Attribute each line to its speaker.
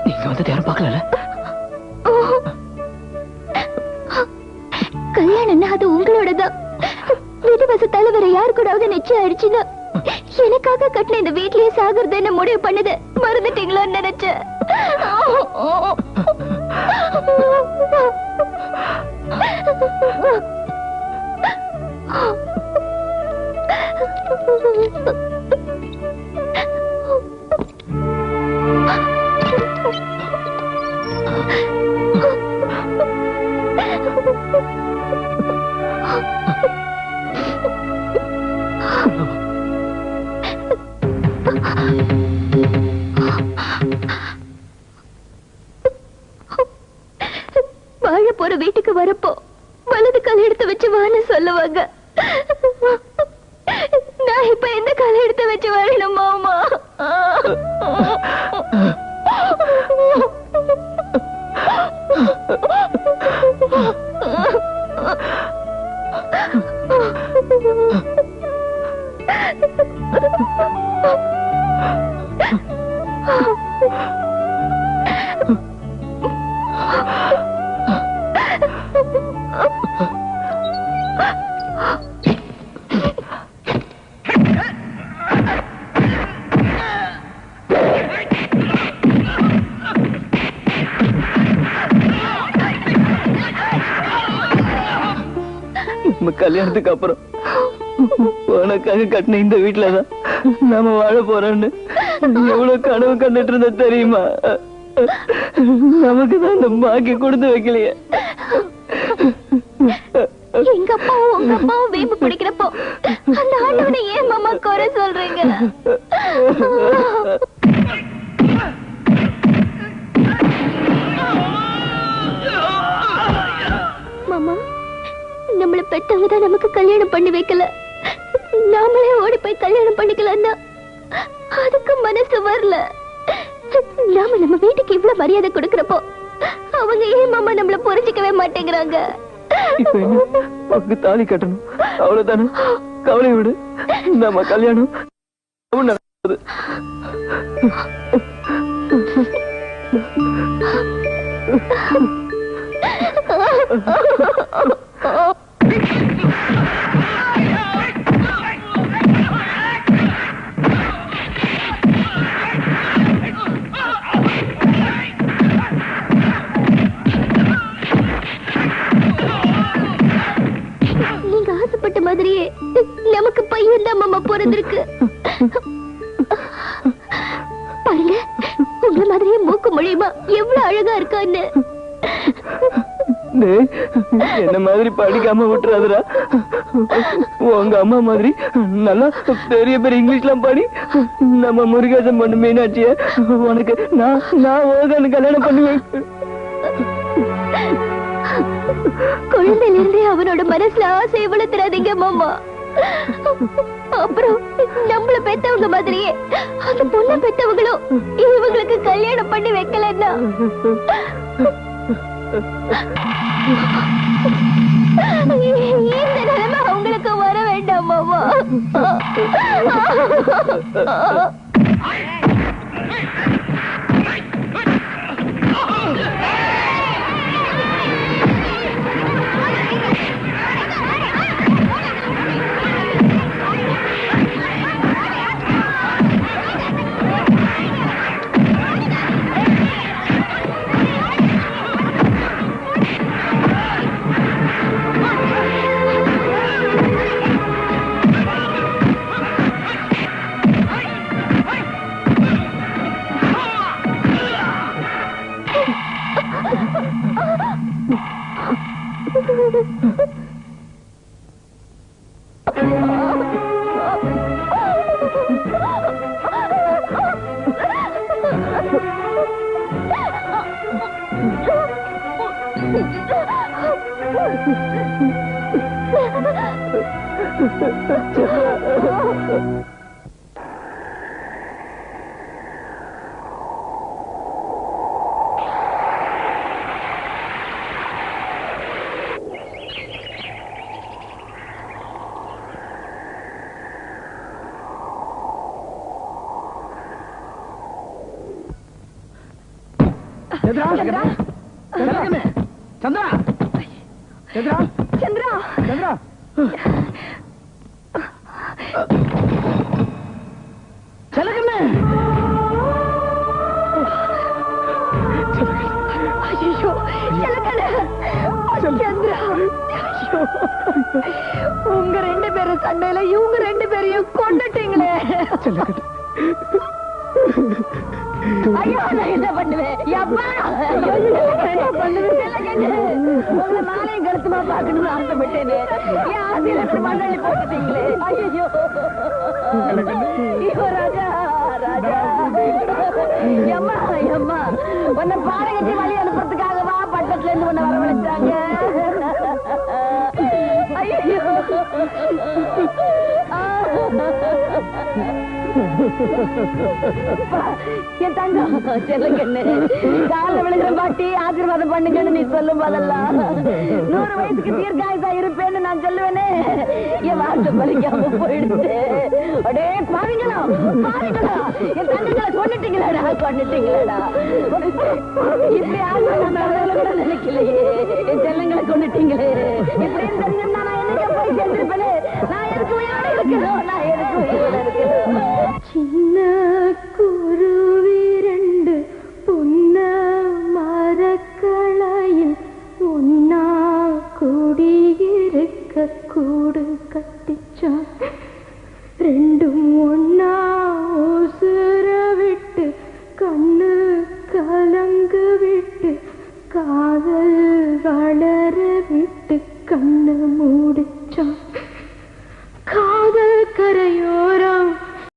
Speaker 1: நீங்க வந்து யாரும் பார்க்கல.
Speaker 2: கல்யாணம்னா அது உங்களோடதான். விதவச தலைவரை யாரு கூடாவது நிச்சயம் ஆயிடுச்சுன்னா எனக்காக கட்டின இந்த வீட்லயே சாகுறதுன்னு முடிவு பண்ணது மறந்துட்டீங்களோன்னு நினைச்சேன். வாழ போற வீட்டுக்கு வரப்போ வலது கால் எடுத்து வச்சு வான்னு சொல்லுவாங்க. நான் இப்ப எந்த கால எடுத்து வச்சு வாழணும் மாமா?
Speaker 1: கல்யாணத்துக்கு அப்புறம் உனக்காக கட்டின இந்த வீட்டுலதான் நாம வாழ போறோம்னு எவ்வளவு கனவு கண்டுட்டு இருந்த தெரியுமா? நமக்குதான் அந்த பாக்கி கொடுத்து வைக்கலையே.
Speaker 2: எங்க அப்பாவும் உங்க அப்பாவும் வேம்பு பிடிக்கிறப்போ அந்த ஆண்டவனை ஏன் மாமா குறை சொல்றீங்க? மாமா, நம்மள பெத்தவங்க தான் நமக்கு கல்யாணம் பண்ணி வைக்கல. நாமளே ஓடி போய் கல்யாணம் பண்ணிக்கலாம்னா அதுக்கு மனசு வரல. நாம நம்ம வீட்டுக்கு இவ்வளவு மரியாதை கொடுக்கறப்போ அவங்க ஏன் மாமா நம்மள புரிஞ்சுக்கவே மாட்டேங்கிறாங்க?
Speaker 1: தாலி கட்டணும், அவ்வளவுதானே. கவலை விடு, நம்ம கல்யாணம் நடக்குது.
Speaker 2: நீங்க ஆசைப்பட்ட மாதிரியே நமக்கு பையன் தான் மாமா பிறந்திருக்கு. பாருங்க, உங்க மாதிரியே மூக்கு மொழியுமா எவ்வளவு அழகா இருக்கான்னு.
Speaker 1: என்ன மாதிரி படிக்காம விட்டுறாதுடா. உங்க அம்மா மாதிரி நல்லா பெரிய பெரிய இங்கிலீஷ்லாம் படி. நம்ம முருகேசன் பொண்ணு மீனாட்சிய உனக்கு நான் ஓகன்னு கல்யாணம் பண்ணுவேன்.
Speaker 2: குழந்தையில இருந்தே அவனோட மனசுல ஆசை வளர்த்துறாதீங்க மாமா. அப்புறம் நம்மள பெத்தவங்க மாதிரியே அந்த பொண்ணு பெத்தவங்களும் இவங்களுக்கு கல்யாணம் பண்ணி வைக்கலன்னா இந்த நிலைமை அவங்களுக்கு வர வேண்டாம் மாமா.
Speaker 1: சந்திரா சந்திரா சந்திரா
Speaker 2: சந்திரா
Speaker 1: சந்திரா செலகண்ணே
Speaker 2: ஐயோ செலகண்ணே சந்திரா ஐயோ உங்க ரெண்டு பேரும் சண்டையில இவங்க ரெண்டு பேரையும் கொண்டுட்டீங்களே
Speaker 1: செலகண்ணே
Speaker 2: ஐயோ நான் என்ன பண்ணுவேன் அப்பா என்ன பண்ணுவேன் உங்களை நாளையும் கழுத்துமா பார்க்கணும்னு ஆசைப்பட்டேனே என் ஆசையில இப்படி மண்ணள்ளி போட்டுட்டீங்களே ஐயோ ஐயோ ராஜா ராஜா அம்மா அம்மா உன்னை பாறை கட்டி வழி அனுப்புறதுக்காகவா பட்டத்துல இருந்து உன்னை வரவழைச்சாங்க ஐயோ என் தங்கம் செல்லுங்கண்ணு கால விழுகிற பாட்டி ஆசீர்வாதம் பண்ணுங்கன்னு நீ சொல்லும் போதெல்லாம் 100 வயசுக்கு தீர்க்காயசா இருப்பேன்னு நான் சொல்லுவேனே என் வார்த்தை பலிக்காம போயிடுச்சு அடே பாருங்களா பாருங்களா என் தங்கங்களை கொண்டுட்டீங்களாடா இப்படி ஆசீர்வாதம் கூட நினைக்கலையே என் செல்லங்களை கொண்டுட்டீங்களே இப்படின்னு தெரிஞ்சிருந்தா நான் என்னைக்கு போய் சேர்ந்திருப்பேனே நான் எதுக்கு உயிரோட இருக்கணும் நான் எதுக்கு உயிரோட இருக்கணும் சின்ன